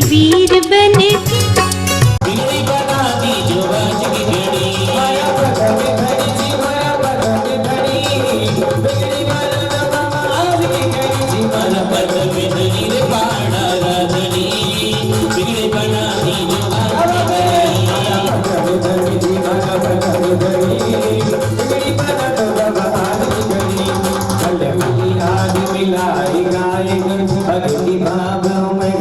वीर बन के बिगड़ी बना दी जो राज की घड़ी माया प्रगट धरी जी माया प्रगट धरी बिगड़ी बना आज की घड़ी जी माया प्रगट धरी रे पाड़ा राजनी बिगड़ी बना दी जो राज की घड़ी माया प्रगट धरी जी माया प्रगट धरी बिगड़ी बना आज की घड़ी कल मिली आज मिलाई गाय भक्ति भाव में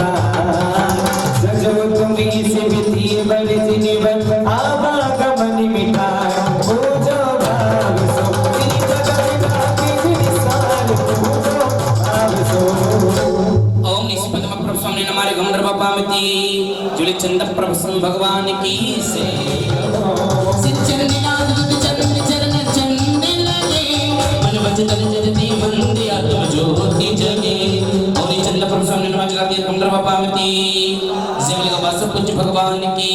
चंद प्रभु भगवान की से चरण लगे मन वचन जगती वंदे आत्म ज्योति जगे और चंद प्रभु सामने नमाज लगा दिया कमर बाबा मती जमल का बस कुछ भगवान की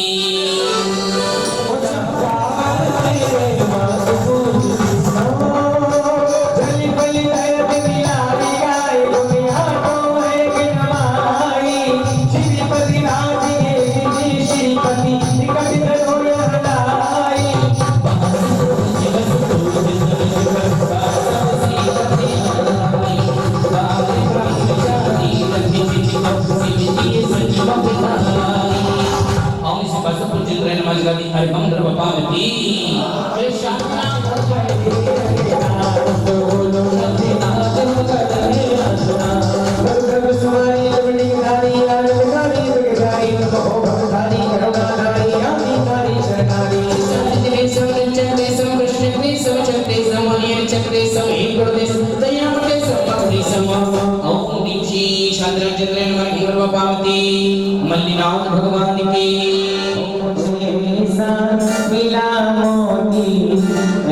हरि मंगल बापावती मल्लीनाथ भगवान की मिला मोती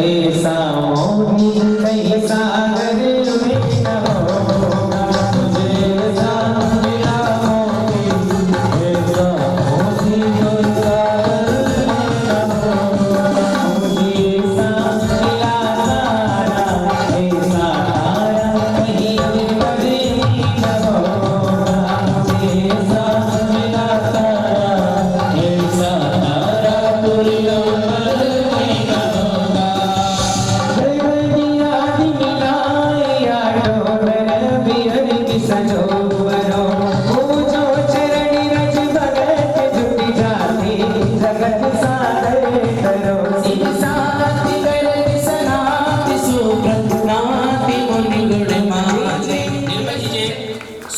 ऐसा मोती कहीं सागर में न होगा मुझे ऐसा मिला मोती ऐसा मोती जो सागर में न होगा मुझे ऐसा मिला तारा ऐसा तारा कहीं पर न होगा मुझे ऐसा मिला तारा ऐसा तारा पूरी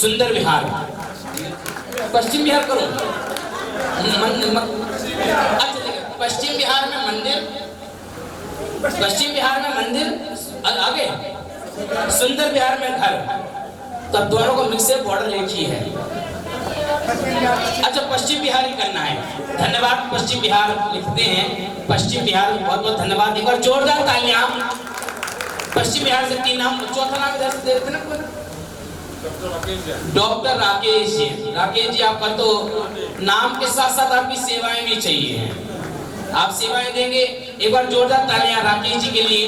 सुंदर बिहार पश्चिम बिहार करो पश्चिम बिहार में मंदिर आगे सुंदर बिहार में घर तब दोनों को मिक्स से बॉर्डर एक ही है। अच्छा पश्चिम बिहार ही करना है। धन्यवाद पश्चिम बिहार लिखते हैं पश्चिम बिहार बहुत बहुत धन्यवाद एक बार जोरदार तालियां पश्चिम बिहार से 3 नाम चौथा नाम इधर से देते ना डॉक्टर राकेश जी आपका तो नाम के साथ साथ आपकी सेवाएं भी चाहिए आप सेवाएं देंगे एक बार जोरदार तालियां राकेश जी के लिए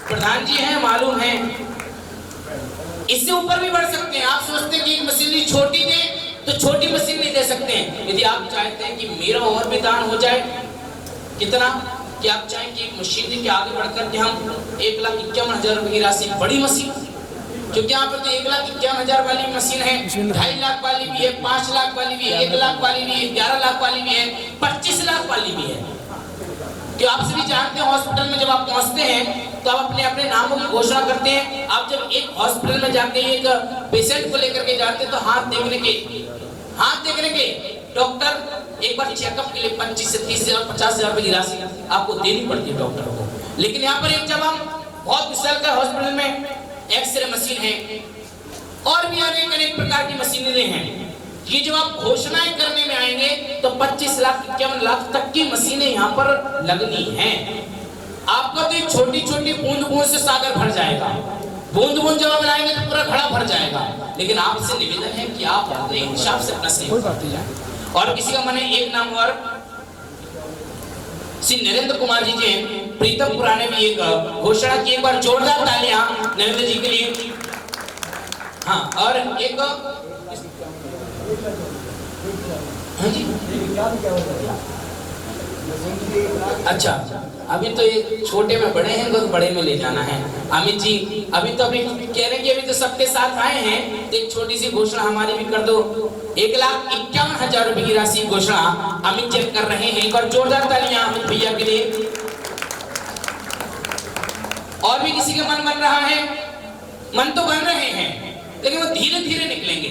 प्रधान जी हैं मालूम है इससे ऊपर भी बढ़ सकते हैं आप सोचते हैं कि एक मशीनरी छोटी दे तो छोटी मशीनरी दे सकते हैं यदि आप चाहते हैं कि मेरा और भी दान हो जाए कितना कि आप चाहें कि एक मशीनरी के आगे बढ़कर के हम 1,51,000 रुपए की राशि बड़ी मशीन क्योंकि यहाँ पर तो 1,51,000 वाली मशीन है 2.5 लाख वाली भी है 5 लाख वाली भी है 1 लाख वाली भी है 11 लाख वाली भी है 25 लाख वाली भी है कि आप सभी जानते हैं हॉस्पिटल में जब आप पहुंचते हैं तो आप अपने अपने नामों की घोषणा करते हैं आप जब एक हॉस्पिटल में जाके एक पेशेंट को लेकर के जाते हैं तो हाथ देखने के डॉक्टर एक बार चेकअप के लिए 25 से 30,000 50,000 रुपए की राशि आपको देनी पड़ती है डॉक्टर को लेकिन यहाँ पर एक जब हम बहुत विशाल का हॉस्पिटल में एक्सरे मशीन है और भी अनेक प्रकार की मशीनरी हैं ये जब आप घोषणाएं करने में आएंगे तो 25 लाख 51 लाख तक की मशीनें यहाँ पर लगनी हैं आपका तो छोटी छोटी बूंद बूंद से सागर भर जाएगा बूंद बूंद जब आप लाएंगे तो पूरा घड़ा भर जाएगा लेकिन आपसे निवेदन है कि आप अपने हिसाब से अपना सहयोग करते जाएं और किसी का मन है एक नाम और श्री नरेंद्र कुमार जी के प्रीतमपुरा ने भी एक घोषणा की एक बार जोरदार तालियां नरेंद्र जी के लिए हाँ और एक हाँ जी, अच्छा अभी तो ये छोटे में बड़े हैं, तो बड़े में ले जाना है। अमित जी अभी कह रहे हैं कि अभी तो सबके साथ आए हैं, तो एक छोटी सी घोषणा हमारी भी कर दो। 1,51,000 रुपए की राशि घोषणा अमित जी कर रहे हैं। एक और जोरदार तालियां अमित भैया के लिए। और भी किसी का मन बन रहा है? मन तो बन रहे हैं लेकिन वो धीरे धीरे निकलेंगे।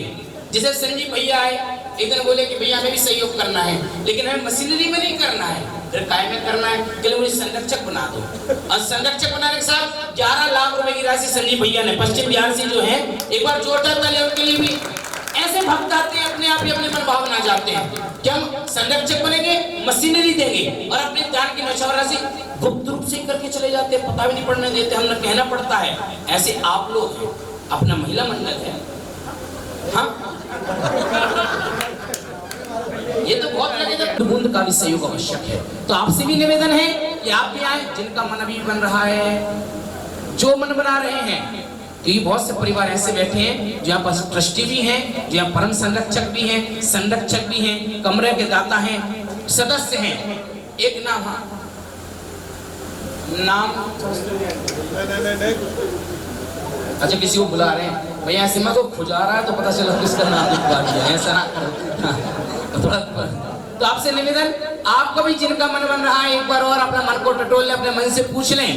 जैसे संजीव भैया आए, एक दिन बोले कि भैया हमें भी सहयोग करना है, लेकिन हमें मशीनरी में नहीं करना है, फिर काय में करना है, चलो मुझे संरक्षक बना दो। और संरक्षक बनाने के साथ 11 लाख रुपए की राशि संजीव भैया ने पश्चिम बिहार से जो है, एक बार जोरदार तालियां उनके लिए भी। ऐसे भक्त आते हैं अपने आप ही अपने मन भावना जाते हैं कि हम संरक्षक बनेंगे, मशीनरी देंगे, और अपने दान की नौछावर राशि गुप्त रूप से करके चले जाते हैं, पता भी नहीं पड़ने देते, हमने कहना पड़ता है। ऐसे आप लोग हैं, अपना महिला मंडल है, हाँ ये तो बहुत लगेगा। बूंद का भी सहयोग आवश्यक है, तो आपसे भी निवेदन है कि आप भी आए, जिनका मन अभी बन रहा है, जो मन बना रहे हैं। तो ये बहुत से परिवार ऐसे बैठे हैं जो यहाँ पर ट्रस्टी भी हैं, जो यहाँ परम संरक्षक भी हैं, संरक्षक भी हैं, कमरे के दाता हैं, सदस्य हैं। एक नाम अच्छा किसी को बुला रहे हैं भैया, सिमा को खुजा रहा है तो पता चला किसका नाम लिखवा दिया, ऐसा ना थोड़ा। तो आपसे निवेदन, आपको भी जिनका मन बन रहा है, एक बार और अपना मन को टटोल लें, अपने मन से पूछ लें,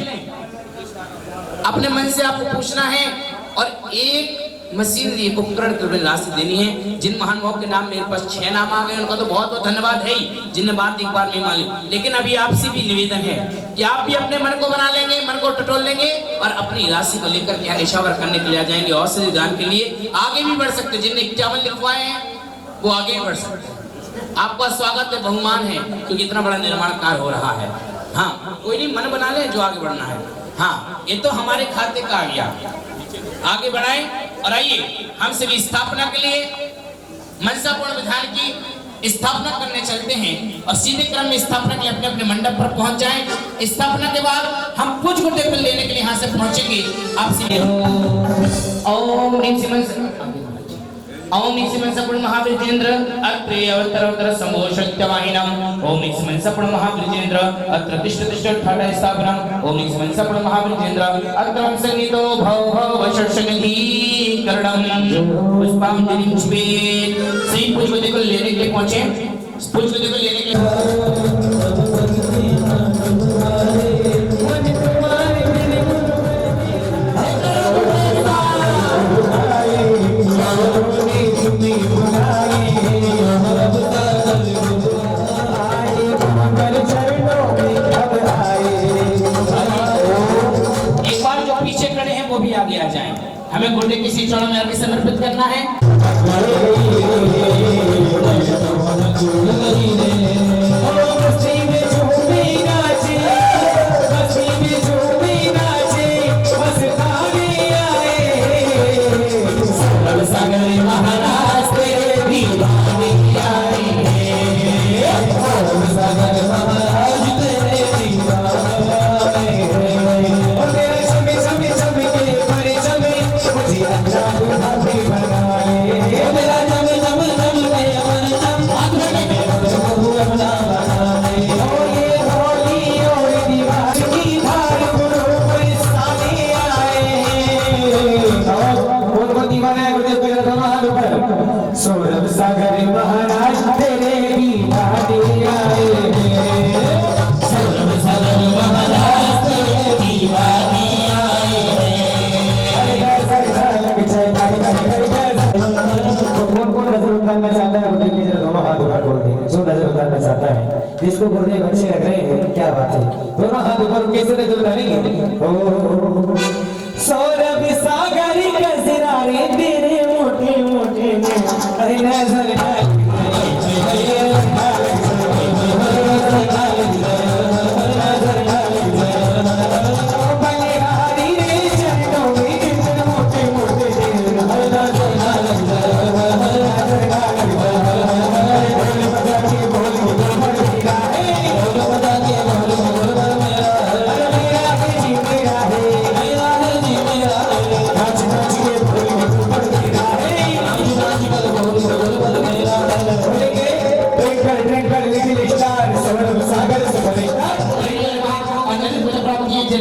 अपने मन से आपको पूछना है। और एक मशीनरी एक उपकरण की राशि देनी है। जिन महानुभाव के नाम मेरे पास 6 नाम आ गए, उनका तो बहुत बहुत धन्यवाद है ही, जिन्हें बात एक बार नहीं मानी। लेकिन अभी आपसे भी निवेदन है कि आप भी अपने मन को बना लेंगे, मन को टटोल लेंगे, और अपनी राशि को लेकर के निशावर करने के लिए आ जाएंगे। औषधि दान के लिए आगे भी बढ़ सकते, जिनने 51 लिखवाए हैं वो आगे बढ़ सकते हैं। आपका स्वागत है, बहुमान है, क्योंकि इतना बड़ा निर्माण कार्य हो रहा है। हाँ कोई नहीं, मन बना ले जो आगे बढ़ना है। हाँ ये तो हमारे खाते का आ गया, आगे बढ़ाएं। और आइए हम सभी स्थापना के लिए मनसापूर्ण विधान की स्थापना करने चलते हैं, और सीधे क्रम में स्थापना के लिए अपने अपने मंडप पर पहुंच जाएं। स्थापना के बाद हम कुछ गुटे पर लेने के लिए यहाँ से पहुंचेंगे। आपसे ओम ओम निसिमंसपुर महावीरेंद्र अत्रे अवतर संभो शक्त्यवाहिनम। ओम निसिमंसपुर महावीरेंद्र अत्र तिष्ठ तिष्ठ ठाड़ स्थापनम। ओम निसिमंसपुर महावीरेंद्र अत्र संगीतो भव भव वशर्षनिधि करणम। पुष्पांजलि पुष्पे श्री पुष्पति को लेने के लिए पहुंचे, पुष्पति को लेने के वो भी आगे आ जाएं। हमें गोटे किसी चरण में आगे समर्पित करना है। सौरभ सागर महाराज तेरे भी आए, सौरभ सागर महाराज तेरे भी आए। कौन नजर उतारना चाहता है? दोनों हाथ ऊपर खोल देंगे जो नजर उतारना चाहता है। जिसको गुरुदेव अच्छे लग रहे हैं, क्या बात है, दोनों हाथ ऊपर कैसे नजर उतारेंगे? सौरभ सागर गजरारे तेरे मोटे मोटे अरे नजर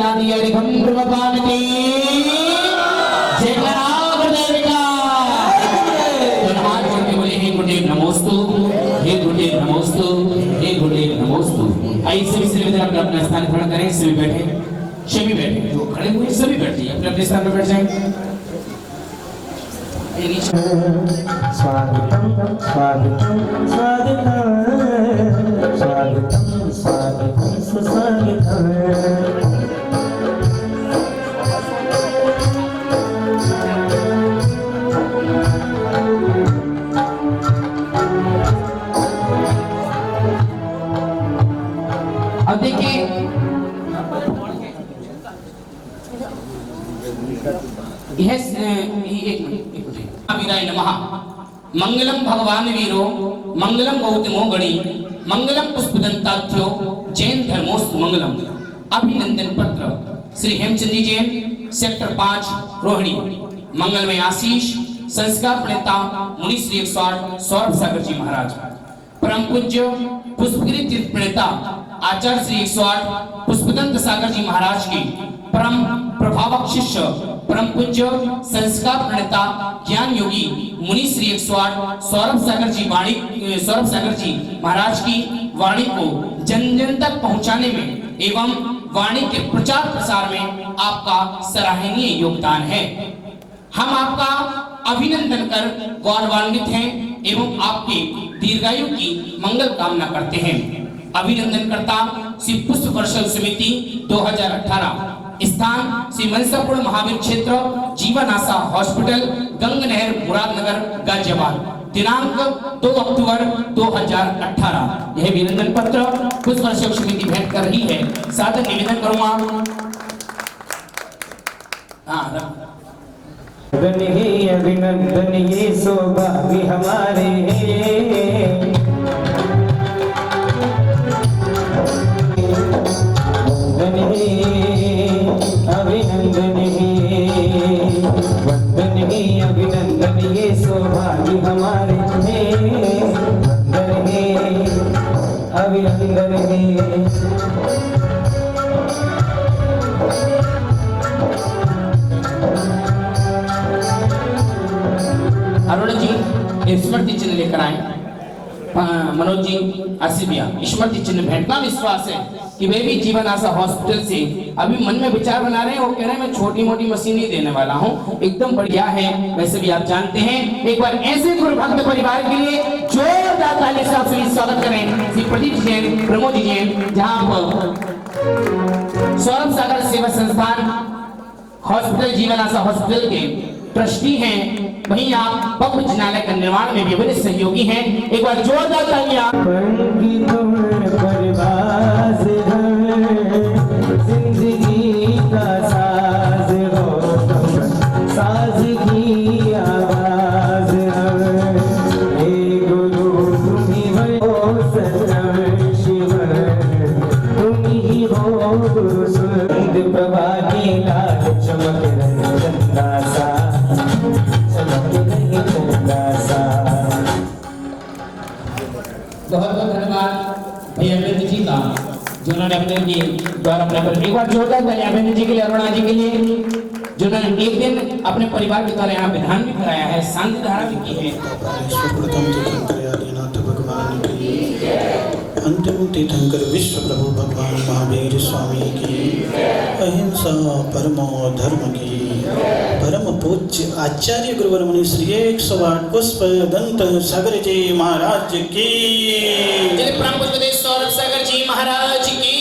आदि अरिगम भगवान की जय गुरुदेव का। तो हाथ जोड़ के बोले हे गुरुदेव नमोस्तु, हे गुरुदेव नमोस्तु, हे गुरुदेव नमोस्तु। आइए सभी से अपना स्थान ग्रहण करें, सभी बैठे, सभी बैठे, जो खड़े हुए सभी बैठिए, अपने अपने स्थान पर बैठ जाएं। स्वागतम स्वागतम स्वागतम स्वागतम स्वागतम सुस्वागतम। अब देखिए वीराय नमः। मंगलम भगवान वीरो, मंगलम गौतमो गणी, मंगलम पुष्पदंताख्यो, जैन धर्मोस्तु मंगलम। अभिनंदन पत्र श्री हेमचंद जी जैन, सेक्टर 5 रोहिणी। मंगलमय आशीष संस्कार प्रणेता मुनि श्री 108 सौरभ सागर जी महाराज। परम पूज्य पुष्पगिरी तीर्थ प्रणेता आचार्य श्री 108 पुष्पदंत सागर जी महाराज की परम प्रभावक शिष्य परम पूज्य संस्कार प्रणेता ज्ञान योगी मुनि श्री 108 सौरभ सागर जी महाराज की वाणी को जन जन तक पहुंचाने में एवं वाणी के प्रचार प्रसार में आपका सराहनीय योगदान है। हम आपका अभिनंदन कर गौरवान्वित हैं एवं आपके दीर्घायु की मंगल कामना करते हैं। अभिनंदन करता श्री पुष्प वर्षा समिति 2018, स्थान श्री मनसापुर महावीर क्षेत्र, जीवन आशा हॉस्पिटल, गंग नहर, मुरादनगर, गाजियाबाद। दिनांक 2 अक्टूबर 2018। यह अभिनंदन पत्र पुष्प वर्षा समिति भेंट कर रही है। सादर निवेदन करूंगा। अभिनंदन ये सौभाग्य हमारे अभिनंदन वंदन है, अभिनंदन ये सौभाग्य हमारे हैं। वंदन है, अभिनंदन है। अरुण जी स्मृति चिन्ह लेकर आए। मनोज जी आसिबिया स्मृति चिन्ह भेंटना। विश्वास है कि वे भी जीवन आशा हॉस्पिटल से अभी मन में विचार बना रहे हैं। वो कह रहे हैं मैं छोटी मोटी मशीन नहीं देने वाला हूँ, एकदम बढ़िया है। वैसे भी आप जानते हैं, एक बार ऐसे गुरु भक्त परिवार के लिए जोरदार ताली से आप सभी स्वागत करें। श्री प्रदीप जैन, प्रमोद जैन, जहाँ सौरभ सागर सेवा संस्थान हॉस्पिटल, जीवन आशा हॉस्पिटल के ट्रस्टी हैं, वहीं आप भव्य जिनालय का निर्माण में भी बड़े सहयोगी हैं। एक बार जोरदार तालियां। जिंदगी का साज हो, साज की आवाज हे गुरु तुम्ही हो, सत्यम शिव तुम्ही हो गुरु। सुंद प्रभागी लाल चमक रहे चंदा सा, बहुत बहुत धन्यवाद भैया अभिनंदन जी का, जिन्होंने अपने लिए द्वारा अपने पर एक बार जोरदार ताली अभिनंदन जी के लिए, अरुणा जी के लिए, जिन्होंने एक दिन अपने परिवार के द्वारा यहाँ विधान भी कराया है, शांति धारा भी की है। अंतिम तीर्थंकर विश्व प्रभु भगवान महावीर स्वामी की, अहिंसा परमो धर्म की, परम पूज्य आचार्य गुरुवर मुनि श्री 108 पुष्प दंत सागर जी महाराज की, जय परम पूज्य सौरभ सागर जी महाराज की,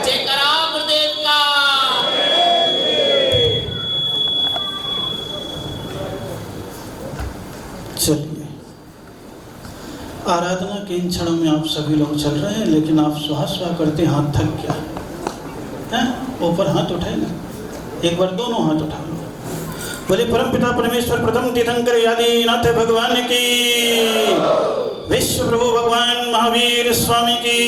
जय करा गुरुदेव का। चलिए, आराधना के इन क्षणों में आप सभी लोग चल रहे हैं, लेकिन आप स्वाहा स्वाहा करते हाथ थक गया है। ऊपर हाथ उठाए ना, एक बार दोनों हाथ उठा लो। बोले परम पिता परमेश्वर प्रथम तीर्थंकर आदिनाथ भगवान की, विश्व प्रभु भगवान महावीर स्वामी की,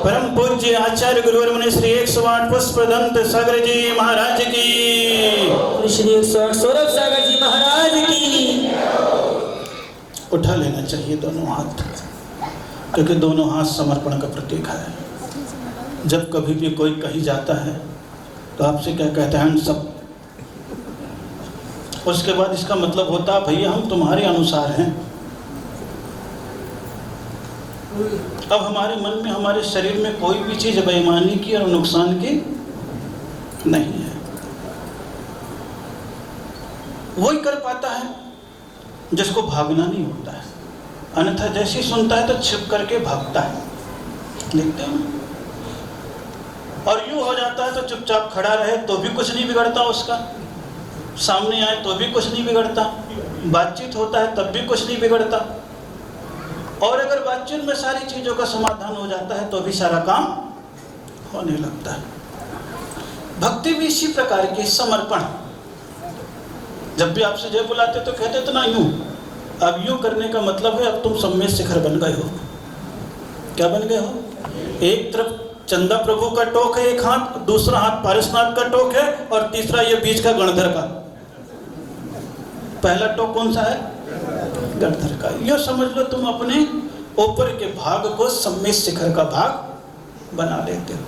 परम पूज्य आचार्य गुरुवर मुनि श्री 108 पुष्प दंत सागर जी महाराज की, श्री 108 सौरभ सागर जी महाराज की। उठा लेना चाहिए दोनों हाथ, क्योंकि दोनों हाथ समर्पण का प्रतीक है। जब कभी भी कोई कहीं जाता है तो आपसे क्या कहता है, सब। उसके बाद इसका मतलब होता है भैया हम तुम्हारे अनुसार हैं। अब हमारे मन में, हमारे शरीर में कोई भी चीज़ बेईमानी की और नुकसान की नहीं है। वही कर पाता है जिसको भागना नहीं होता है, अन्यथा जैसे सुनता है तो छिप करके भागता है। देखते हो ना? और यूँ हो जाता है तो चुपचाप खड़ा रहे तो भी कुछ नहीं बिगड़ता उसका, सामने आए तो भी कुछ नहीं बिगड़ता, बातचीत होता है तब भी कुछ नहीं बिगड़ता, और अगर बातचीत में सारी चीज़ों का समाधान हो जाता है तो भी सारा काम होने लगता है। भक्ति भी इसी प्रकार की, समर्पण। जब भी आपसे जय बुलाते तो कहते तो ना यूं, अब यूं करने का मतलब है अब तुम सम्मेद शिखर बन गए हो। क्या बन गए हो? एक तरफ चंदा प्रभु का टोक है, एक हाथ, दूसरा हाथ पारसनाथ का टोक है, और तीसरा ये बीच का गणधर का। पहला टोक कौन सा है? गणधर का। ये समझ लो तुम अपने ऊपर के भाग को सम्मेद शिखर का भाग बना लेते हो,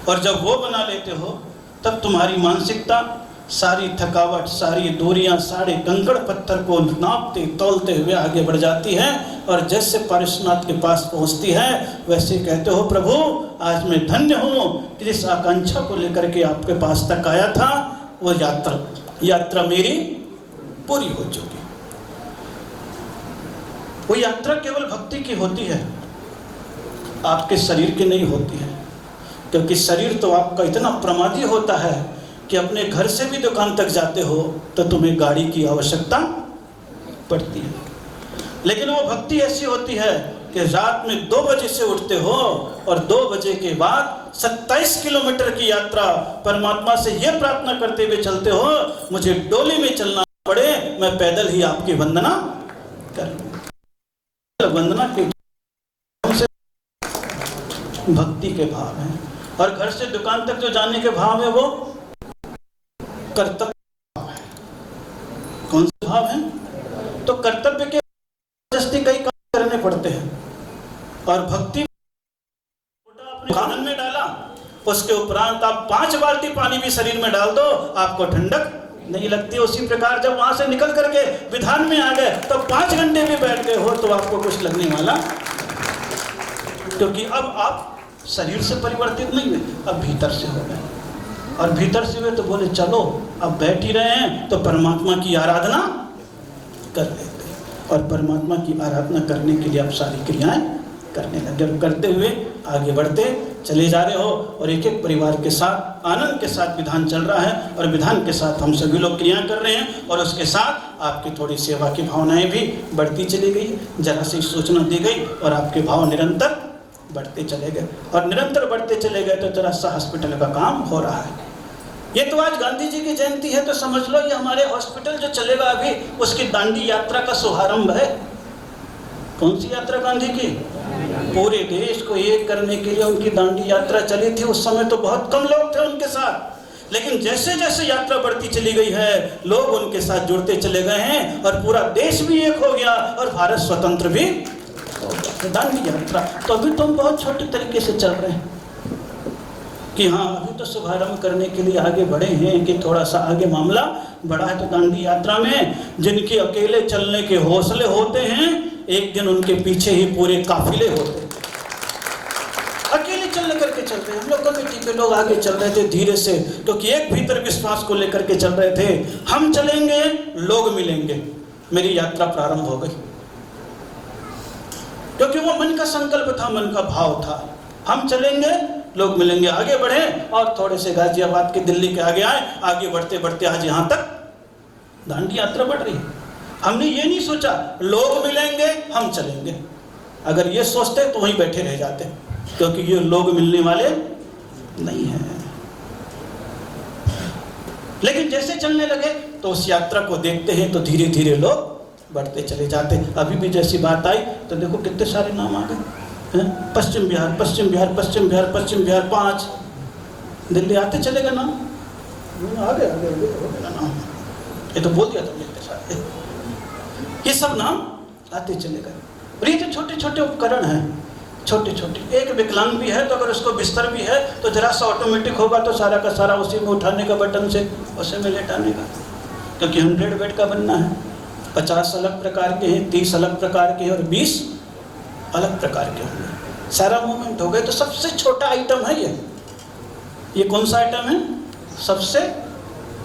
और जब वो बना लेते हो तब तुम्हारी मानसिकता सारी थकावट, सारी दूरियां, सारे कंकड़ पत्थर को नापते तोलते हुए आगे बढ़ जाती है, और जैसे पारसनाथ के पास पहुंचती है वैसे कहते हो प्रभु आज मैं धन्य हूँ कि जिस आकांक्षा को लेकर के आपके पास तक आया था वो यात्रा मेरी पूरी हो चुकी। वो यात्रा केवल भक्ति की होती है, आपके शरीर की नहीं होती है, क्योंकि शरीर तो आपका इतना प्रमादी होता है कि अपने घर से भी दुकान तक जाते हो तो तुम्हें गाड़ी की आवश्यकता पड़ती है। लेकिन वो भक्ति ऐसी होती है कि रात में 2 बजे से उठते हो और 2 बजे के बाद 27 किलोमीटर की यात्रा परमात्मा से ये प्रार्थना करते हुए चलते हो, मुझे डोली में चलना पड़े मैं पैदल ही आपकी वंदना कर। वंदना के भक्ति के भाव हैं, और घर से दुकान तक जो जाने के भाव है वो कर्तव्य भाव है। कौन से भाव है? तो कर्तव्य के जस्ती कई काम करने पड़ते हैं, और भक्ति अपने कानन में डाला, उसके उपरांत आप 5 बाल्टी पानी भी शरीर में डाल दो आपको ठंडक नहीं लगती। उसी प्रकार जब वहां से निकल करके विधान में आ गए तो 5 घंटे भी बैठ गए हो तो आपको कुछ लगने वाला, क्योंकि अब आप शरीर से परिवर्तित नहीं हुए, अब भीतर से हो गए, और भीतर से हुए तो बोले चलो अब बैठ ही रहे हैं तो परमात्मा की आराधना कर लेते हैं, और परमात्मा की आराधना करने के लिए आप सारी क्रियाएं करने लगे, करते हुए आगे बढ़ते चले जा रहे हो, और एक एक परिवार के साथ आनंद के साथ विधान चल रहा है, और विधान के साथ हम सभी लोग क्रियाएं कर रहे हैं, और उसके साथ आपकी थोड़ी सेवा की भावनाएं भी बढ़ती चली गई, जरा सी सूचना दी गई और आपके भाव निरंतर बढ़ते चले गए, और निरंतर बढ़ते चले गए तो जरा सा हॉस्पिटल का काम हो रहा है। ये तो आज गांधी जी की जयंती है तो समझ लो ये हमारे हॉस्पिटल जो चलेगा अभी उसकी दांडी यात्रा का शुभारंभ है। कौन सी यात्रा गांधी की? पूरे देश को एक करने के लिए उनकी दांडी यात्रा चली थी। उस समय तो बहुत कम लोग थे उनके साथ, लेकिन जैसे जैसे यात्रा बढ़ती चली गई है लोग उनके साथ जुड़ते चले गए हैं, और पूरा देश भी एक हो गया और भारत स्वतंत्र भी हो गया। दांडी यात्रा तो अभी तो हम बहुत छोटे तरीके से चल रहे हैं कि हाँ अभी तो शुभारंभ करने के लिए आगे बढ़े हैं, कि थोड़ा सा आगे मामला बढ़ा है। तो दांडी यात्रा में जिनके अकेले चलने के हौसले होते हैं एक दिन उनके पीछे ही पूरे काफिले होते हैं। अकेले चल करके चल रहे हैं, हम लोग कमेटी के लोग आगे चल रहे थे धीरे से, क्योंकि एक भीतर विश्वास को लेकर के चल रहे थे, हम चलेंगे लोग मिलेंगे। मेरी यात्रा प्रारंभ हो गई, क्योंकि वो मन का संकल्प था, मन का भाव था, हम चलेंगे लोग मिलेंगे। आगे बढ़े और थोड़े से गाजियाबाद के दिल्ली के आगे आए, आगे बढ़ते बढ़ते आज यहाँ तक दांडी यात्रा बढ़ रही है। हमने ये नहीं सोचा लोग मिलेंगे हम चलेंगे, अगर ये सोचते तो वहीं बैठे रह जाते, क्योंकि ये लोग मिलने वाले नहीं हैं। लेकिन जैसे चलने लगे तो उस यात्रा को देखते हैं तो धीरे धीरे लोग बढ़ते चले जाते। अभी भी जैसी बात आई तो देखो कितने सारे नाम आ गए, पश्चिम बिहार, पश्चिम बिहार, पश्चिम बिहार, पश्चिम बिहार 5, दिल्ली आते चलेगा नाम, आगे आगे आगे नाम, ये तो बोल दिया तुमने इतने सारे, ये सब नाम आते चले गए। और ये जो छोटे छोटे उपकरण हैं छोटे छोटे। एक विकलांग भी है तो अगर उसको बिस्तर भी है तो जरा सा ऑटोमेटिक होगा तो सारा का सारा उसी में उठाने का बटन से उसी में लेटाने का, क्योंकि 100 बेड का बनना है। 50 अलग प्रकार के हैं, 30 अलग प्रकार के हैं और 20 अलग प्रकार के होंगे। सारा मूवमेंट हो गए तो सबसे छोटा आइटम है ये कौन सा आइटम है? सबसे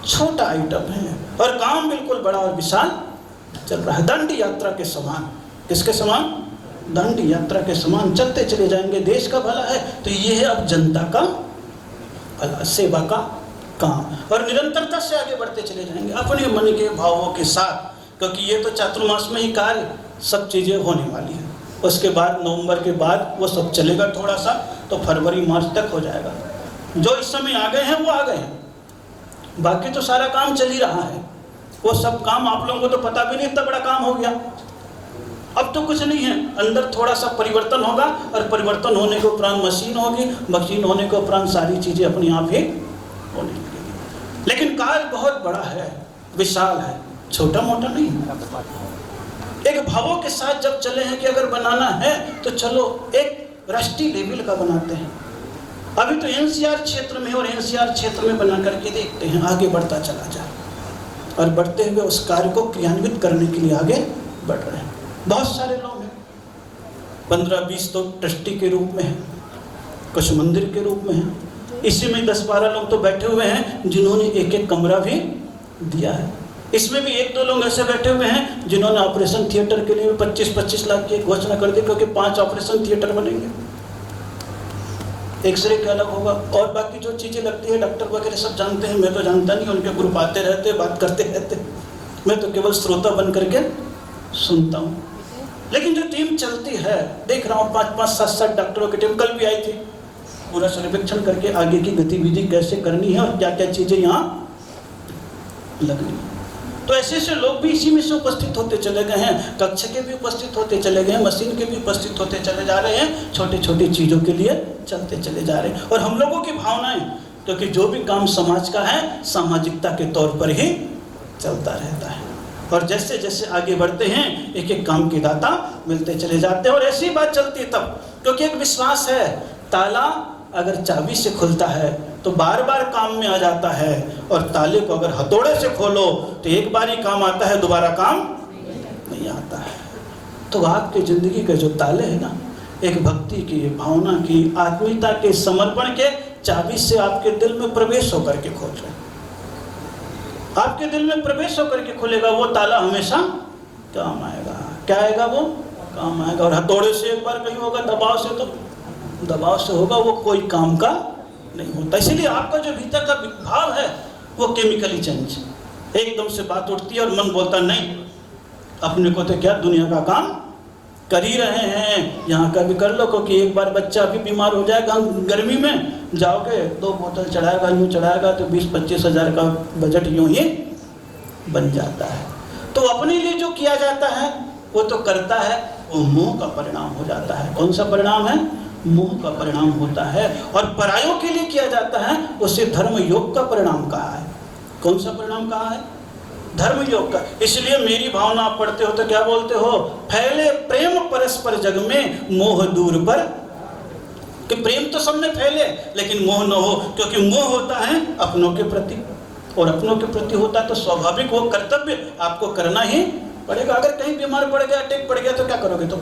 छोटा आइटम है और काम बिल्कुल बड़ा और विशाल चल रहा है। दंड यात्रा के समान। किसके समान? दंड यात्रा के समान चलते चले जाएंगे। देश का भला है तो ये है अब जनता का भला, सेवा का काम, और निरंतरता से आगे बढ़ते चले जाएंगे अपने मन के भावों के साथ, क्योंकि ये तो चातुर्मास में ही कार्य सब चीज़ें होने वाली है। उसके बाद नवंबर के बाद वो सब चलेगा थोड़ा सा, तो फरवरी मार्च तक हो जाएगा। जो इस समय आ गए हैं वो आ गए हैं, बाकी तो सारा काम चल ही रहा है। वो सब काम आप लोगों को तो पता भी नहीं, इतना बड़ा काम हो गया। अब तो कुछ नहीं है, अंदर थोड़ा सा परिवर्तन होगा और परिवर्तन होने के उपरांत मशीन होगी, मशीन होने के उपरांत सारी चीज़ें अपने आप ही होने लगेगी। लेकिन काल बहुत बड़ा है, विशाल है, छोटा मोटा नहीं है। एक भावों के साथ जब चले हैं कि अगर बनाना है तो चलो एक राष्ट्रीय लेवल का बनाते हैं। अभी तो एनसीआर क्षेत्र में और एनसीआर क्षेत्र में बना करके देखते हैं, आगे बढ़ता चला जाए और बढ़ते हुए उस कार्य को क्रियान्वित करने के लिए आगे बढ़ रहे हैं। बहुत सारे लोग हैं, 15-20 तो ट्रस्टी के रूप में हैं, कुछ मंदिर के रूप में हैं, इसी में 10-12 लोग तो बैठे हुए हैं जिन्होंने एक एक कमरा भी दिया है। इसमें भी 1-2 लोग ऐसे बैठे हुए हैं जिन्होंने ऑपरेशन थिएटर के लिए 25-25 लाख की घोषणा कर दी, क्योंकि 5 ऑपरेशन थिएटर बनेंगे, एक्सरे का अलग होगा और बाकी जो चीज़ें लगती है डॉक्टर वगैरह सब जानते हैं, मैं तो जानता नहीं, उनके ग्रुप आते रहते बात करते रहते, मैं तो केवल श्रोता बन करके सुनता हूँ। लेकिन जो टीम चलती है देख रहा हूँ, 5-5, 7-7 डॉक्टरों की टीम कल भी आई थी, पूरा सर्वेक्षण करके आगे की गतिविधि कैसे करनी है और क्या क्या चीज़ें यहाँ लगनी है। तो ऐसे ऐसे लोग भी इसी में से उपस्थित होते चले गए हैं, कक्ष के भी उपस्थित होते चले गए हैं, मशीन के भी उपस्थित होते चले जा रहे हैं, छोटे छोटे चीज़ों के लिए चलते चले जा रहे हैं। और हम लोगों की भावनाएं, क्योंकि जो भी काम समाज का है सामाजिकता के तौर पर ही चलता रहता है, और जैसे जैसे आगे बढ़ते हैं एक एक काम के दाता मिलते चले जाते हैं। और ऐसी बात चलती है तब, क्योंकि एक विश्वास है, ताला अगर चाबी से खुलता है तो बार बार काम में आ जाता है, और ताले को अगर हथौड़े से खोलो तो एक बार ही काम आता है, दोबारा काम नहीं आता है। तो आपकी जिंदगी के जो ताले हैं ना, एक भक्ति की, भावना की, आत्मीयता के, समर्पण के चाबी से आपके दिल में प्रवेश होकर के खोल रहे हैं, आपके दिल में प्रवेश होकर के खुलेगा, वो ताला हमेशा काम आएगा। क्या आएगा? वो काम आएगा। और हथौड़े से एक बार कहीं होगा, दबाव से तो दबाव से होगा, वो कोई काम का नहीं होता। इसीलिए आपका जो भीतर का भाव है वो केमिकली चेंज, एकदम से बात उठती है और मन बोलता नहीं, अपने को तो क्या दुनिया का काम कर ही रहे हैं, यहाँ का भी कर लो, क्योंकि एक बार बच्चा भी बीमार हो जाएगा, गर्मी में जाओगे 2 बोतल चढ़ाएगा, यूँ चढ़ाएगा तो 20-25 हज़ार का बजट यूँ ही बन जाता है। तो अपने लिए जो किया जाता है वो तो करता है, वो मोह का परिणाम हो जाता है। कौन सा परिणाम है? मोह का परिणाम होता है। और परायों के लिए किया जाता है, उसे धर्म योग का परिणाम कहा है। कौन सा परिणाम कहा है? धर्म योग का। इसलिए मेरी भावना आप पढ़ते हो तो क्या बोलते हो? फैले प्रेम परस्पर जग में, मोह दूर पर। कि प्रेम तो सब में फैले लेकिन मोह न हो, क्योंकि मोह होता है अपनों के प्रति, और अपनों के प्रति होता है तो स्वाभाविक वो कर्तव्य आपको करना ही पड़ेगा। अगर कहीं बीमार पड़ गया, अटैक पड़ गया तो क्या करोगे? तो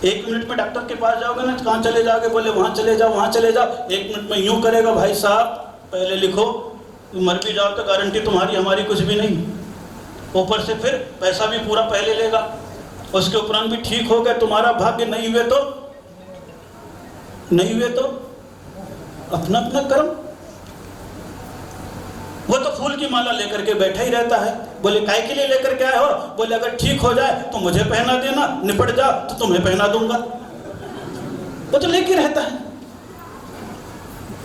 1 मिनट में डॉक्टर के पास जाओगे ना, कहाँ चले जाओगे? बोले वहाँ चले जाओ, वहाँ चले जाओ। 1 मिनट में यूँ करेगा, भाई साहब पहले लिखो, मर भी जाओ तो गारंटी तुम्हारी हमारी कुछ भी नहीं, ऊपर से फिर पैसा भी पूरा पहले लेगा, उसके उपरांत भी ठीक हो गया तुम्हारा भाग्य, नहीं हुए तो अपना अपना कर्म। वो तो फूल की माला लेकर के बैठा ही रहता है। बोले काय के लिए लेकर के आए हो? बोले अगर ठीक हो जाए तो मुझे पहना देना, निपट जा तो तुम्हें पहना दूंगा। वो तो लेके रहता है,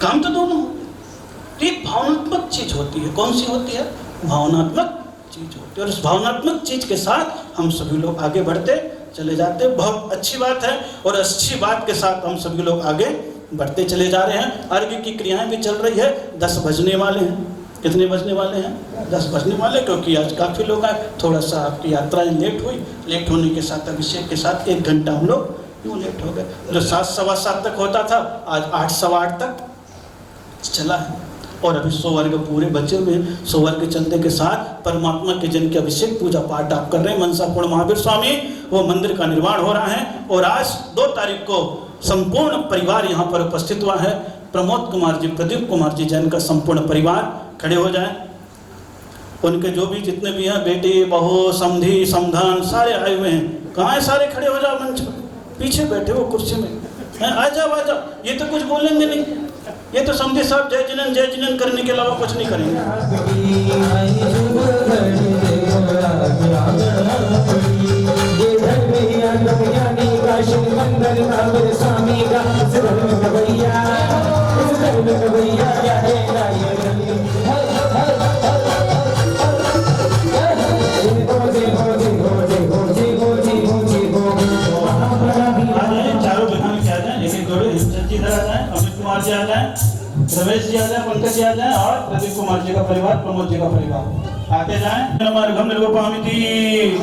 काम तो दोनों। तो एक भावनात्मक चीज होती है। कौन सी होती है? भावनात्मक चीज होती है। और उस भावनात्मक चीज के साथ हम सभी लोग आगे बढ़ते चले जाते हैं। बहुत अच्छी बात है, और अच्छी बात के साथ हम सभी लोग आगे बढ़ते चले जा रहे हैं। अर्घ्य की क्रियाएं भी चल रही है। 10 बजने वाले हैं। कितने बजने वाले हैं? 10 बजने वाले, क्योंकि आज काफ़ी लोग आए। थोड़ा सा आपकी यात्राएं लेट हुई, लेट होने के साथ अभिषेक के साथ 1 घंटा हम लोग क्यों लेट हो गए? जो 7 सवा 7 तक होता था आज 8 सवा 8 तक चला है। और अभी 100 वर्ग पूरे बचे हुए। 100 वर्ग चलने के साथ परमात्मा के जन के अभिषेक पूजा पाठ आप कर रहे हैं मनसापूर्ण महावीर स्वामी, वो मंदिर का निर्माण हो रहा है। और आज 2 तारीख को संपूर्ण परिवार यहाँ पर उपस्थित हुआ है। प्रमोद कुमार जी, प्रदीप कुमार जी जैन का संपूर्ण परिवार खड़े हो जाएं। उनके जो भी जितने भी हैं बेटी बहू समधी समधान सारे आए हुए हैं। कहाँ है सारे? खड़े हो जाओ मंच पर, पीछे बैठे वो कुर्सी में। आ जाओ आ जाओ। ये तो कुछ बोलेंगे नहीं, ये तो समझे साहब जय जिनन करने के अलावा कुछ नहीं करेंगे। चारों बहन क्या जाए, एक जोड़े हिमचंद इधर आ जाए, अमित कुमार जी आ जाए, रमेश जी आ जाए, पंकज जी आ जाए और प्रदीप कुमार जी का परिवार, प्रमोद जी का परिवार आते जाएं। हमारे घम निर्गोपामिति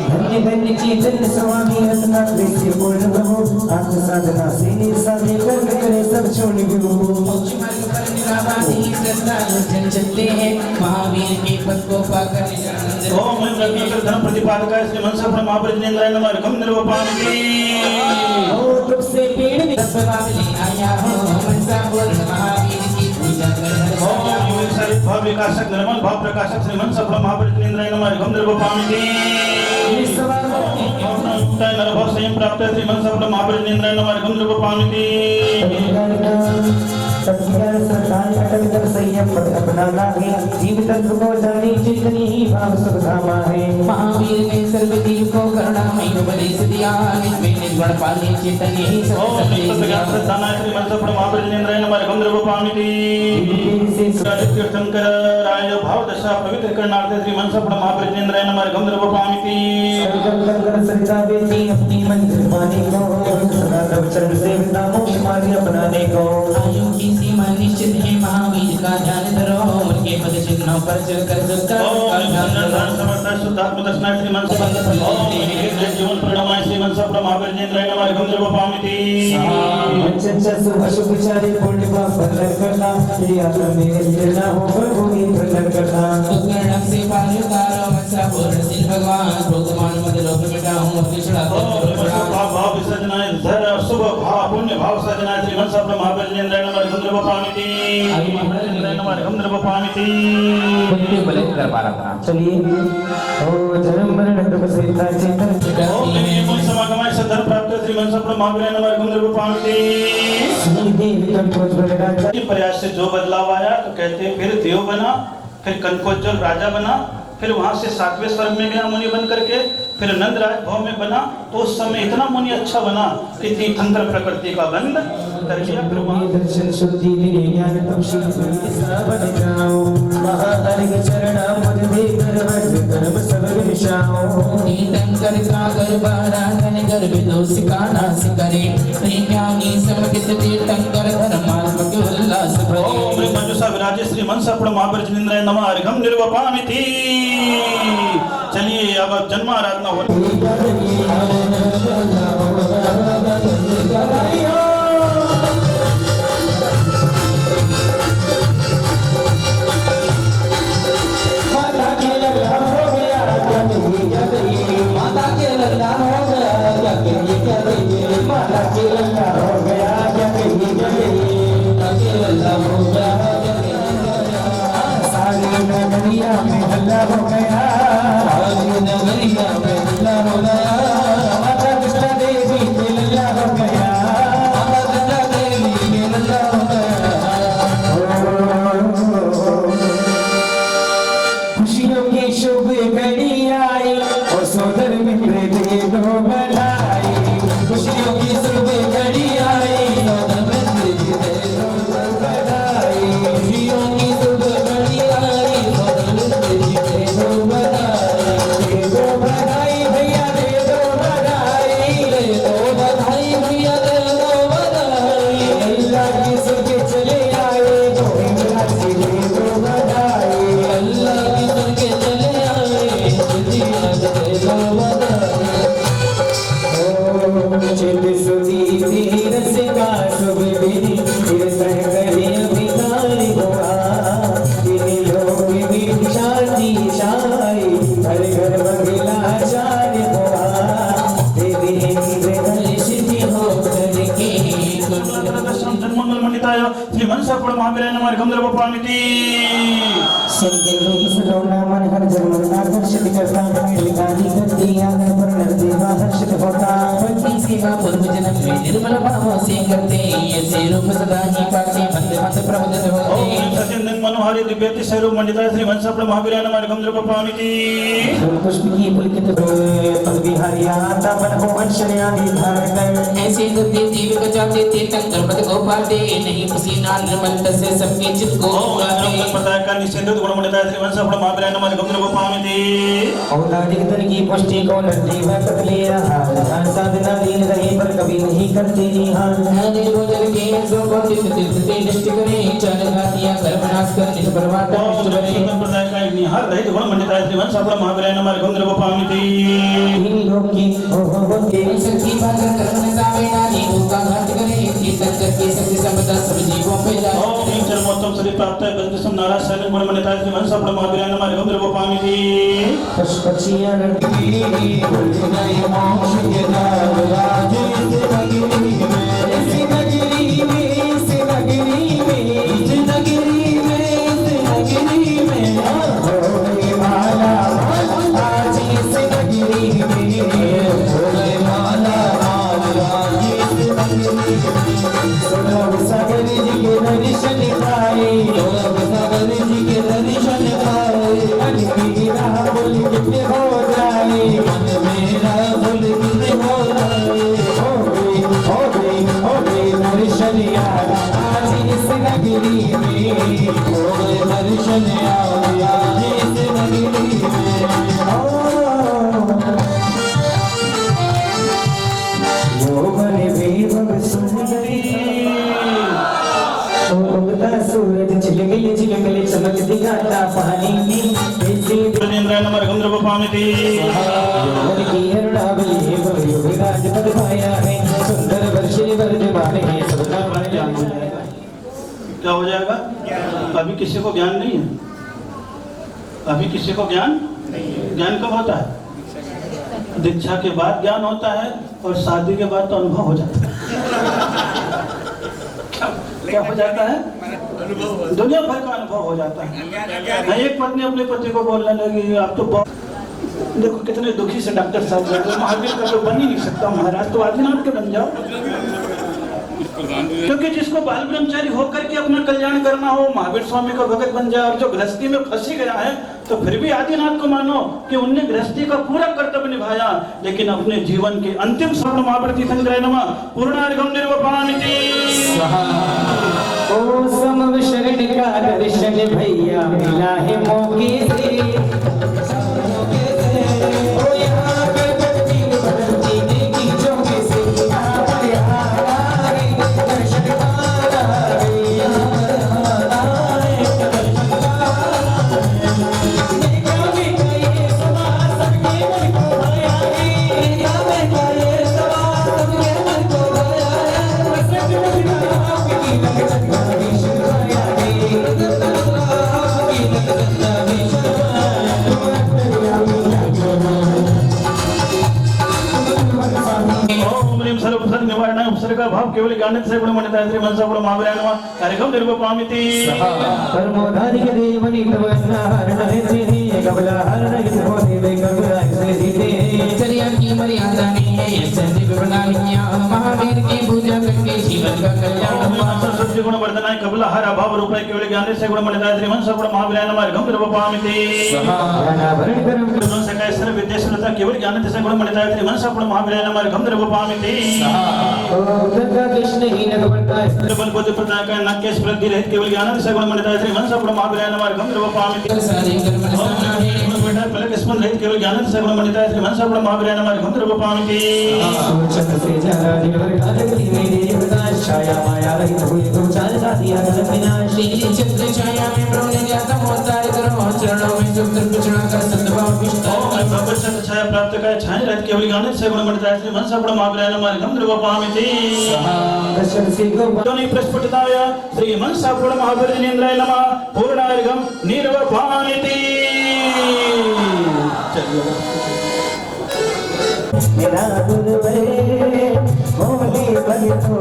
धन्य धन्य चेतन स्वामी रत्ना वैसे पूर्ण प्रभु आत्म साधना से साधे कर्म करे सब छोड़ दो। मोक्ष मार्ग पर निरावासी श्रद्धालु जन चलते हैं, महावीर के पद को पाकर निजानंद। ओम रत्नाकर धर्म प्रतिपादकाय श्री मनसा महाप्रज्ञेन्द्राय नमः। हमारे घम निर्गोपामिति ओ तुझ से पेड़ में सब बाबली आया हो मनसापूर्ण महावीर की पूजा कर। भाव विकासक निर्मल भाव प्रकाशक श्री मनसा महाप्रज्ञेन्द्राय नमः। घम निर्गोपामिति नरभाव संयम प्राप्त श्री मनसा महाप्रज्ञेन्द्राय नमः। घम निर्गोपामिति महावीर ने सर्व जीव को करुणामय उपदेश दिया, इसमें निर्गुण पाले चेतन यही सब संदेश दिया। श्री मनसा महाप्रज्ञेन्द्राय नमः। घम निर्गोपामिति तीर्थंकर राय भाव दशा पवित्र करणार्थ श्री मनसा महाप्रज्ञेन्द्राय नमः। घम निर्गोपामिति अपनी मंजिल पाने को सदा तब चरण सेविता मोक्ष मार्ग अपनाने को। आयु की सीमा निश्चित है, महावीर का ध्यान धरो, उनके पद चिन्हों पर चलकर शुद्धात्म दर्शनाय श्री मनसा जीवन परिणामाय श्री मनसा महाप्रज्ञेन्द्राय नमः। घम निर्गोपामिति अशुभ विचारे पुण्य पाप बंधन करना, ये आत्मा में गिरना हो प्रभु ही बंधन करना। उपकरण से पार उतारो मनसापूर्ण श्री भगवान, भगवान मद लोभ मिटाऊं अपनी छड़ा भाव विसर्जनाय धर शुभ भाव पुण्य भाव सजनाय श्री मनसा महाप्रज्ञेन्द्राय नमः। घम निर्गोपामिति नमः। घम निर्गोपामिति कर पा रहा था। चलिए ओ जन्म मरण दुख से चेतन ओम निर्मल समागमाय सद्धर प्राप्त श्री मनसा महाप्रज्ञेन्द्राय नमः। घम निर्गोपामिति प्रयास से जो बदलाव आया तो कहते फिर देव बना, फिर कनकोज्ज्वल राजा बना, फिर वहां से 7वें स्वर्ग में गया मुनि बन करके, फिर नंद राज भाव में बना। तो उस समय इतना मुनि अच्छा बना कि तीर्थंकर प्रकृति का बंद कर दिया। फिर वहां दर्शन शुद्धि ज्ञान तम बन जाओ, महाहरि के चरणा मुझ देकर वर्ग कर्म सब विषाओ। तीर्थंकर सागर बारांगन गर्भ दोष का नाश करे, ज्ञानी समकित तीर्थंकर धर्मात्म के उल्लास भरे। ओम मंजुषा विराजे श्री मनसा महाप्रज्ञेन्द्राय नमः। घम निर्गोपामिति। चलिए अब जन्म आराधना हो। खुशियों की शुभ घड़ी आई और सोदर मित्र दे दो बधाई। खुशियों की शुभ घड़ी आई सोदर मित्र दे दो बधाई। खुशियों की शुभ घड़ी आई सोदर मित्र दे दो बधाई। महावीराय नमः गंधर्व पामिति शरीर रोगी सलोना मन हर जन्म आकर्षित करता विकादी करती आंगन पर नरदेवा हर्षित होता भक्ति सेवा पूर्व जन्म में निर्मल भावों से करते ऐसे रूप सदा ही पाके मंद मत प्रबोधित होते ओम सचिंदन मनोहरि दिव्यति स्वरूप मंडिता श्री वंशप्र महावीराय नमः गंधर्व पामिति पुष्प की पुलकित पद विहारी आता मन हो वंशने आदि धारण कर ऐसे दुर्दे देवी बजाते तीर्थन द्रपद को पाते नहीं पसीना निर्मल से सबके चित्त को ओम नमः पताका का निश्चित गुण मंडिता श्री वंशप्र महावीराय नमः गंधर्व पामिति औदारिक धन की पुष्टि को नरदेवा कर लिया साधना दीन रहे पर कभी नहीं करते निहार हरे भोजन के सो को तीर्थ तीर्थ से दृष्टि करे चल घातिया कर विनाश कर निज परमात्मा ओम नमः पताका का निहार रहित गुण मंडिता श्री वंशप्र महावीराय नमः गंधर्व पामिति इन लोग की होते सच्ची बात कर्म सावेना जीवों का घात करे कि सत्य की शक्ति संपदा सब जीवों पे जाए ओम इंचर मोत्तम श्री प्राप्त बंदसम नारायण शरण गुण मंडिता श्री वंशप्र महावीराय नमः गंधर्व पामिति पशुपक्षियां लड़की उलझाई मोक्ष के नाम राजे जिंदगी में होए माला आज इस नगरी में होए माला आज इस नगरी में सुनो सागर जी के दर्शन पाए सागर जी के दर्शन पाए मन मेरा बोल कितने हो जाए मन मेरा बोल कितने हो जाए हो गई दर्शन यार आज इस नगरी में हो गए दर्शन यार आज इस नगरी में यौवन बेबग सुंदरी उगता सूरज चिलमिल चमक दिखाता पानी में ऐसे इंद्राय नमः गंधर्व पामिति यौवन की अरुणावली युग राज पद पाया है सुंदर वर्षे वर्धमान है सबका मन जाना है। क्या हो जाएगा? अभी किसी को ज्ञान नहीं है, अभी किसी को ज्ञान कब होता है? दीक्षा के बाद ज्ञान होता है और शादी के बाद तो अनुभव हो जाता है। क्या हो जाता है? दुनिया भर का अनुभव हो जाता है। एक पत्नी अपने पति को बोलने लगी आप तो देखो कितने दुखी से डॉक्टर साहब कहते हैं महावीर का तो बन ही नहीं सकता महाराज, तो आदिनाथ के बन जाओ। क्योंकि जिसको बाल ब्रह्मचारी होकर के अपना कल्याण करना हो महावीर स्वामी का भगत बन जाए, और जो गृहस्थी में फंसी गया है तो फिर भी आदिनाथ को मानो कि उनने गृहस्थी का पूरा कर्तव्य निभाया, लेकिन अपने जीवन के अंतिम स्वर्ण महाप्रति संग्रह नमः पूर्णार्घम निर्वपामिति ओ समव शरण का दर्शन भैया मिला है मौके से ओ यहाँ पे भक्ति बदलती देखी चौके से दर्शन का भाव केवल ज्ञान से गुण मंडिता श्री वंशप्र महावीराय नमः कार्यक्रम निर्वपामिति परमोधारिक देवनी तव स्नारण हेते कबला हरण हित हो देवे कबला से दीते चर्या की मर्यादा नहीं है ये संधि प्रणालियां महावीर की पूजा करके जीवन का कल्याण हुआ। सत्य गुण वर्धनाय कबला हर अभाव रूप केवल ज्ञान से गुण मंडिता श्री वंशप्र महावीराय नमः कार्यक्रम निर्वपामिति भरण करम गुण सकाय सर्व विद्याश्रता केवल ज्ञान से गुण मंडिता श्री वंशप्र महावीराय नमः कार्यक्रम निर्वपामिति गंगा कृष्ण ही नगवरता बल बुद्धि प्रदान का नक्के स्मृति रहित केवल ज्ञान से गुण मंडिता श्री वंशप्र महावीराय नमः कार्यक्रम निर्वपामिति सारे कर्म बेटा पलक स्मरण रहित केवल ज्ञान से गुण मंडिता श्री वंशप्र महावीराय नमः कार्यक्रम निर्वपामिति चंद्र से जरा दिनवर कादगरी मेरी प्रकाश छाया माया रहित हुई तो चार साथिया जगत विनाशी चंद्र छाया में प्रभु ज्ञाता मोतार करो चरणों में सुख पिछड़ा कर सद्भाव विस्तार भगवत सत छाया प्राप्त का छाया रहित केवल ज्ञान से गुण मंडिता श्री वंशप्र महावीराय नमः कार्यक्रम निर्वपामिति दर्शन से दोनि प्रस्फुटताय श्री वंशप्र महावीरेन्द्राय नमः पूर्णार्घम निर्वपामिति। मेरा गुरुवे मोले बल तो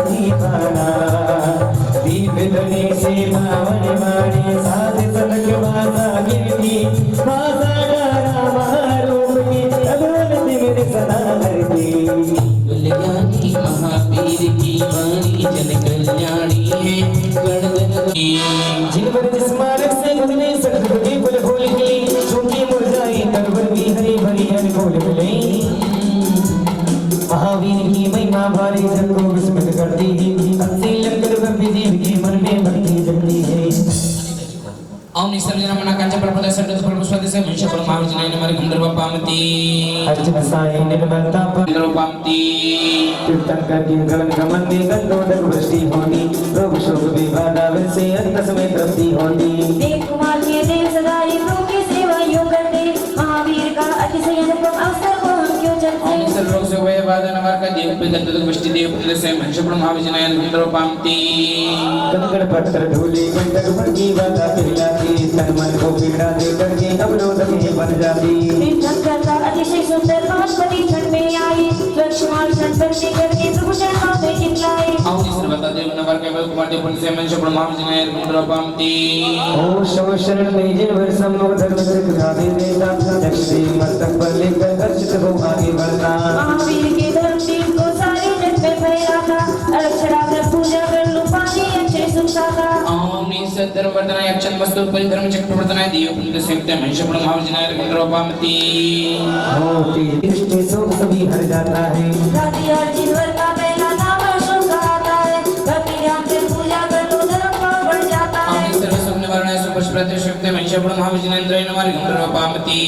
दीवाना दीप धने से मावन माने साध सनक माता गिरती माता डारा महारूप की अगोल दिव्य सदा करती कल्याणी महावीर की वाणी जन कल्याणी है गणगण जिन पर स्मारक से गुजरे सतगुरु के फूल फूल की सूखी मुरझाई तरवर की हरी भरी अनमोल मिले महावीर की महिमा भारी जन को विस्मित करती है अति लंगर बंदी जीव के मन में भक्ति जगती है ओम निसर्जन मनाकांचा प्रपदा सर्वत परमस्वती से मनुष्य परमाविज नयन मारे गंधर्व पामती अर्चन साई निर्मलता पर गंधर्व पामती कीर्तन करके गगन गमन में गंधोदक वृष्टि होती रोग शोक विवादा से अंत समय तृप्ति होती देव कुमार के देव सदा प्रभु की सेवा योग करते महावीर का अतिशय अनुपम अवसर को हम क्यों ओम चलते निसर्ग रोग से वह वादन मार का देव पे गंधर्व वृष्टि देव पे से मनुष्य परमाविज नयन गंधर्व पामती कंकड़ पत्थर धूलि गंधक भंगी वादा कहलाती तन मन को पीड़ा दे करके अवरोधक ही बन जाती तीर्थंकर का अतिशय सुंदर वनस्पति क्षण में आई लक्ष्मण क्षण पर से करके प्रभु शर्मा में चिल्लाए ओम निसर्ग बता देव नवर के वह कुमार देव से मनुष्य परमाविज नयन गंधर्व पामती ओम शव शरण में जिन वर सम्मुख धर्म सिद्धा दे देता लक्ष्मी मस्तक पर लेकर अर्चित हो आगे बढ़ता महावीर के धर्म शील को सारे जग में फैला था अक्षराग्र पूजा कर लो पानी अक्षय सुनता था ओम निसर्ग वर्धनाय अक्षन वस्तु परिधर्म चक्र वर्धनाय देव पुण्य संयुक्त मनुष्य परमाविज नयन गंधर्व पामती होती दृष्टि शोक सभी हर जाता है राधि अर्जुन वर का पहला नाम अशोक कहता है भक्ति ध्यान से पूजा कर लो धर्म का बढ़ जाता है ओम निसर्ग स्वप्न वर्णय सुपश प्रतिशक्त मनुष्य परमाविज नयन मारे गंधर्व पामती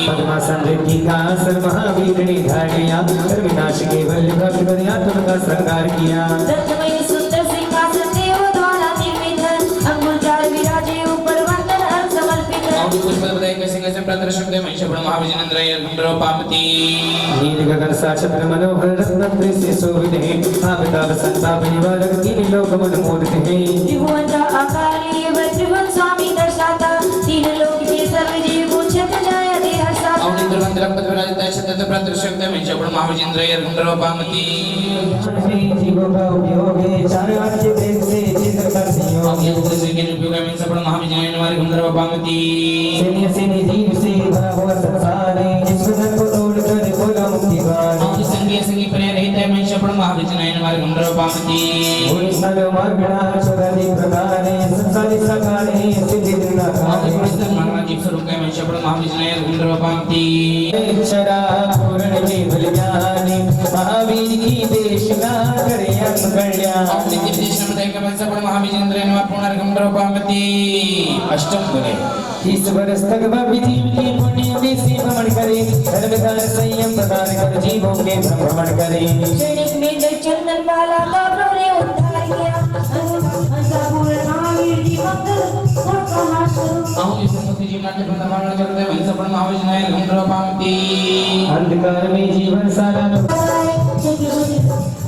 पद्मासन रेती का असर महावीर ने धारिया कर विनाश के बल भक्त बनिया तुमका श्रृंगार किया रत्नमय सुंदर सिंहासन देव द्वारा निर्मित है अंगुल चार विराजे ऊपर वंदन हर समर्पित है और पुष्प बधाई के सिंह से प्रतिशक्त मनुष्य परमाविज नयन गंधर्व पामती नील गगन सा छत्र मनोहर रत्न दृश्य शोभित है आपदा संताप निवारक तीन लोक मन मोदित है त्रिभुवन का आकार लिए वह त्रिभुवन स्वामी दर्शाता तीन लोक के सर्व जीव को छत्र जाया दे हर्षाता और निद्रवंत रक्त विराजित शतत प्रतिशक्त मनुष्य परमाविज नयन गंधर्व पामती जीवों का उपयोग है चार राज्य भेद से चित्र कर दियो ओम ये पुत्र से के उपयोग में सब परमाविज नयन मारे गंधर्व पामती सैन्य सेनी जीव से भरा हुआ संसार है इस बंधन को तोड़कर खोला मुक्ति द्वार और संगी संगी प्रिय रहित है मनुष्य परमाविज नयन मारे गंधर्व पामती और सालो मार्गणा सदादि प्रकार है संसारी साकार है सिद्धि निराकार और है पुस्तक महाराज जीव स्वरूप है मनुष्य परमाविज नयन गंधर्व पामती अक्षरा पूर्ण केवल ज्ञानी महावीर की देशना करे हम कल्याण और नित्य विदेश में का मनुष्य परमाविज नयन पूर्ण गंधर्व पामती अष्टम करे 30 वर्ष तक भव्य जीव की पुण्य में से भ्रमण करे धर्म का संयम प्रदान कर जीवों के भ्रमण करे क्षणिक में जय चंदन वाला का प्रभु ने उद्धार किया हंसा पूर्ण महावीर जी मंगल और कहा स्वरूप और इस मुक्ति जीवन के प्रमाण करते मनुष्य परमाविज नयन गंधर्व पामती अंधकार में जीवन सारा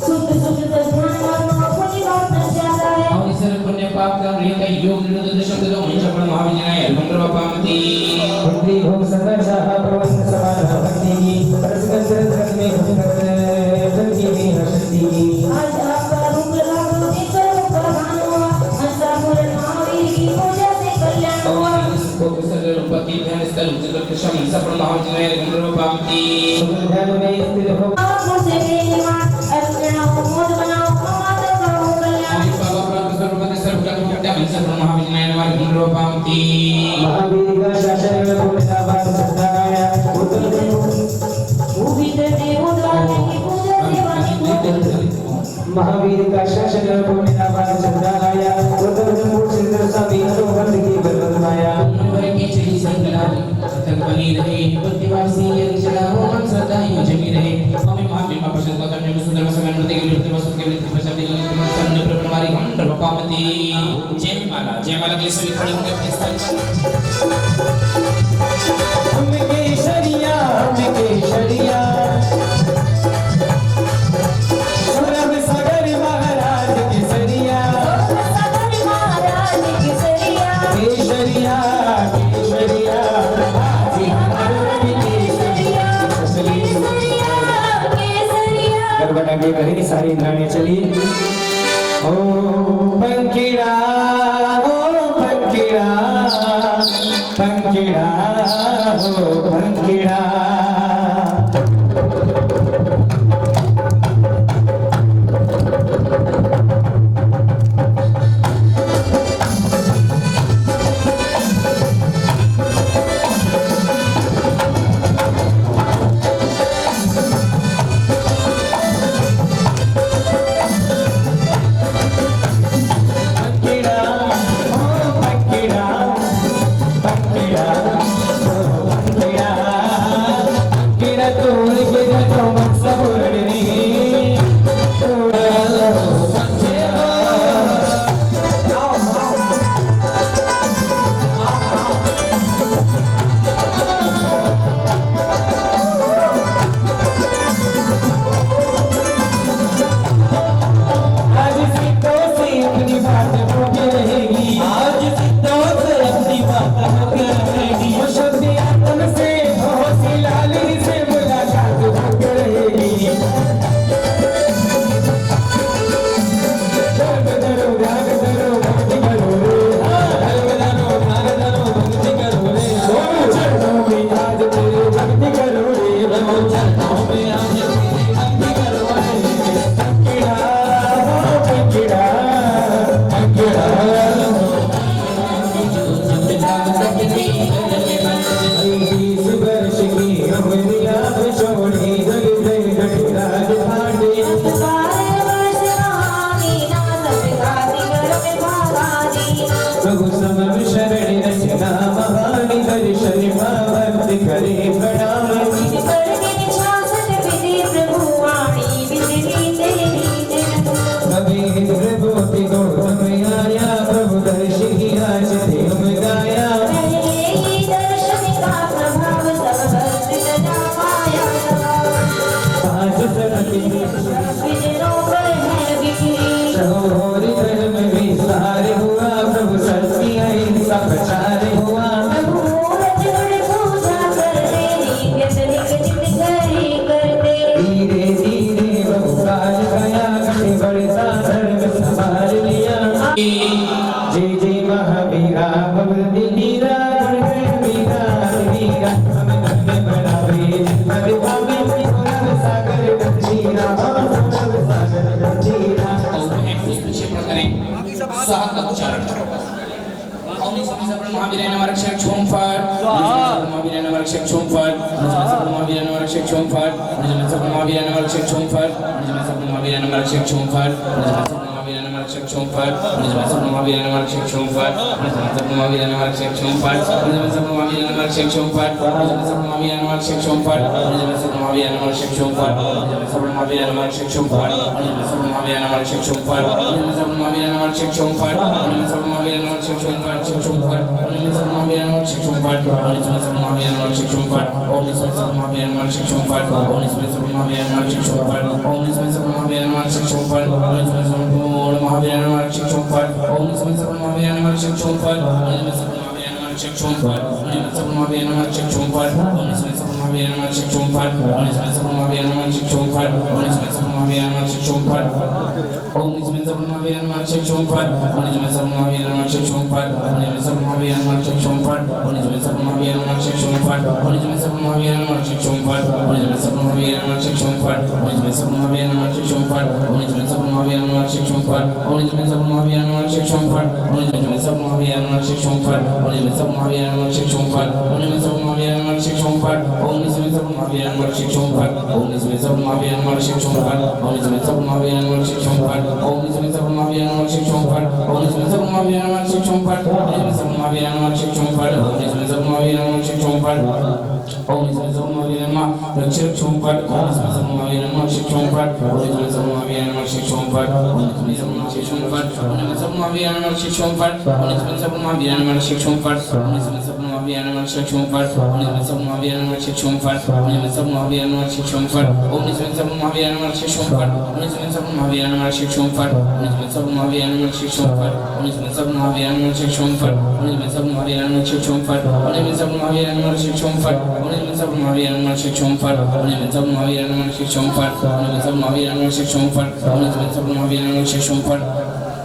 शुद्ध शुद्ध ध्यान और पुण्य बात न जाता है और इस पुण्य पाप का रिय योग निरुद्ध शब्द जो मनुष्य परमाविज नयन गंधर्व पामती हिंदी हो संघर्षा प्रवंच समाना भक्ति की परस्पर रस में भक्त की भी हस्ती की आज आपका रूप लगा दो ईश्वर को बहाना हंसा पूर्ण महावीर की पूजा से कल्याण हुआ और इसको विसर्ग रूपति ध्यान स्थल जगत कृष्ण मनुष्य परमाविज नयन गंधर्व पामती ध्यान में स्थिर हो आपको से प्रेमा अर्चना हो मोद बनाओ माता का हो कल्याण और बाबा प्राप्त सर्व पद सर्व का मुक्त मनुष्य परमाविज नयन मारे गंधर्व पामती महावीर का शासन पूर्ण बात सदाया वो भीतर देव द्वार की पूजा सेवा निभाओ महावीर का शासन पूर्ण बात सदाया उद्धव सिंह स्वामी अरोहण की बलवाया नंबर की चली संगला तक बनी रहे प्रतिवासी यक्षला रोमन सदा ही जमी रहे हमें महावीर का प्रसन्न को तन्ने सुंदर समय प्रति के लिए वस्तु के लिए प्रसाद के संन प्रमारी गंधर्व पामती जय माला के सभी खड़े होकर अपने स्थान हम केशरिया सौरभ सागर महाराज केसरिया सागर महाराज केसरिया केसरिया केसरिया हाजी हमारे केसरिया केसरिया केसरिया गरबा के घरी सारी इंद्राणी चली पंखीड़ा पंखीड़ा पंखीड़ा हो पंखीड़ा